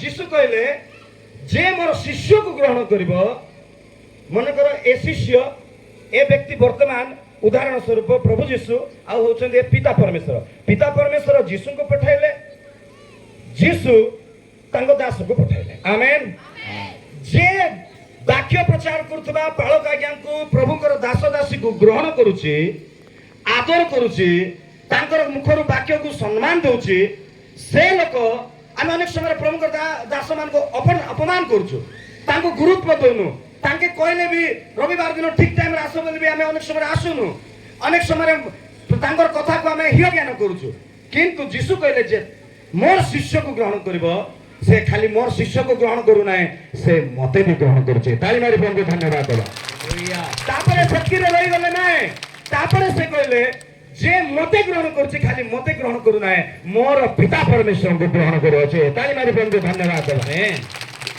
ଯୀଶୁ କହିଲେ ଯେ ମୋର ଶିଷ୍ୟକୁ ଗ୍ରହଣ କରିବ, ମନେକର ଏ ଶିଷ୍ୟ ଏ ବ୍ୟକ୍ତି ବର୍ତ୍ତମାନ ଉଦାହରଣ ସ୍ୱରୂପ ପ୍ରଭୁ ଯୀଶୁ ଆଉ ହଉଛନ୍ତି ପିତା ପରମେଶ୍ୱର। ପିତା ପରମେଶ୍ୱର ଯୀଶୁଙ୍କୁ ପଠାଇଲେ, ଯୀଶୁ ତାଙ୍କ ଦାସକୁ ପଠାଇଲେ। ଆମେନ୍। ଯେ ବାକ୍ୟ ପ୍ରଚାର କରୁଥିବା ବାଳକ ଆଜ୍ଞାଙ୍କୁ ପ୍ରଭୁଙ୍କର ଦାସ ଦାସୀକୁ ଗ୍ରହଣ କରୁଛି, ଆଦର କରୁଛି, ତାଙ୍କର ମୁଖରୁ ବାକ୍ୟକୁ ସମ୍ମାନ ଦେଉଛି, ସେ ଲୋକ ଆମେ ଅନେକ ସମୟରେ ପ୍ରଭୁଙ୍କର ଦାସ ମାନଙ୍କୁ ଅପମାନ କରୁଛୁ, ତାଙ୍କୁ ଗୁରୁତ୍ୱ ଦେଉନୁ। ତାଙ୍କେ କହିଲେ ବି ରବିବାର ଦିନ ଠିକ ଟାଇମରେ ଆସ ବୋଲି ବି ଆମେ ଅନେକ ସମୟରେ ଆସୁନୁ, ଅନେକ ସମୟରେ ତାଙ୍କର କଥାକୁ ଆମେ ହୀନ ଜ୍ଞାନ କରୁଛୁ। କିନ୍ତୁ ଯୀଶୁ କହିଲେ ଯେ ମୋର ଶିଷ୍ୟକୁ ଗ୍ରହଣ କରିବ, ସେ ଖାଲି ମୋର ଶିଷ୍ୟକୁ ଗ୍ରହଣ କରୁନାହିଁ, ସେ ମତେ ବି ଗ୍ରହଣ କରୁଛି। ତାଳି ମାରି ପ୍ରଭୁଙ୍କୁ ଧନ୍ୟବାଦ ଦେବା। ତାପରେ ସେତିକିରେ ରହିଗଲେ ନାହିଁ, ତାପରେ ସେ କହିଲେ ଯେ ମତେ ଗ୍ରହଣ କରୁଛି, ଖାଲି ମତେ ଗ୍ରହଣ କରୁନାହିଁ, ମୋର ପିତା ପରମେଶ୍ୱରଙ୍କୁ ଗ୍ରହଣ କରୁଅଛି। ତାଳି ମାରି ପ୍ରଭୁଙ୍କୁ ଧନ୍ୟବାଦ ଦେବା।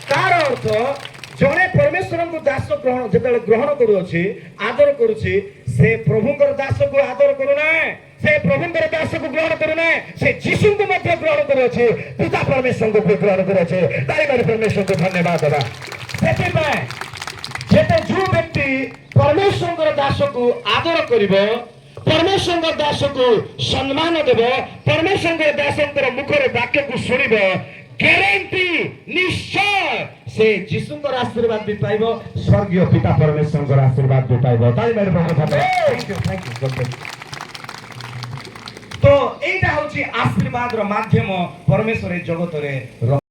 ତାର ଅର୍ଥ ଜଣେ ପରମେଶ୍ୱରଙ୍କୁ ଦାସ ଗ୍ରହଣ ଯେତେବେଳେ ଗ୍ରହଣ କରୁଅଛି, ଆଦର କରୁଛି, ସେ ପ୍ରଭୁଙ୍କର ଦାସକୁ ଆଦର କରୁନାହିଁ, ସେ ପ୍ରଭୁଙ୍କର ଦାସକୁ ଗ୍ରହଣ କରୁନାହିଁ, ସେ ଯୀଶୁଙ୍କୁ ମଧ୍ୟ ଗ୍ରହଣ କରୁଅଛି, ପିତା ପରମେଶ୍ୱରଙ୍କୁ ଗ୍ରହଣ କରୁଅଛି। ତାଳି ମାରି ପରମେଶ୍ୱରଙ୍କୁ ଧନ୍ୟବାଦ ଦେବା। ସେଥିପାଇଁ ଯେତେ ଯୋଉ ବ୍ୟକ୍ତି ପରମେଶ୍ୱରଙ୍କର ଦାସକୁ ଆଦର କରିବ, ପରମେଶ୍ୱରଙ୍କ ଦାସକୁ ସମ୍ମାନ ଦେବ, ପରମେଶ୍ୱରଙ୍କ ଦାସଙ୍କର ମୁଖରେ ବାକ୍ୟକୁ ଶୁଣିବ, ଗ୍ୟାରେଣ୍ଟି ନିଶ୍ଚୟ ସେ ଯୀଶୁଙ୍କର ଆଶୀର୍ବାଦ ବି ପାଇବ, ସ୍ୱର୍ଗୀୟ ପିତା ପରମେଶ୍ୱରଙ୍କର ଆଶୀର୍ବାଦ ବି ପାଇବ। ତାଳି ମାରି ଧନ୍ୟବାଦ। ତ ଏଇଟା ହଉଛି ଆଶୀର୍ବାଦର ମାଧ୍ୟମ ପରମେଶ୍ୱର ଏ ଜଗତରେ।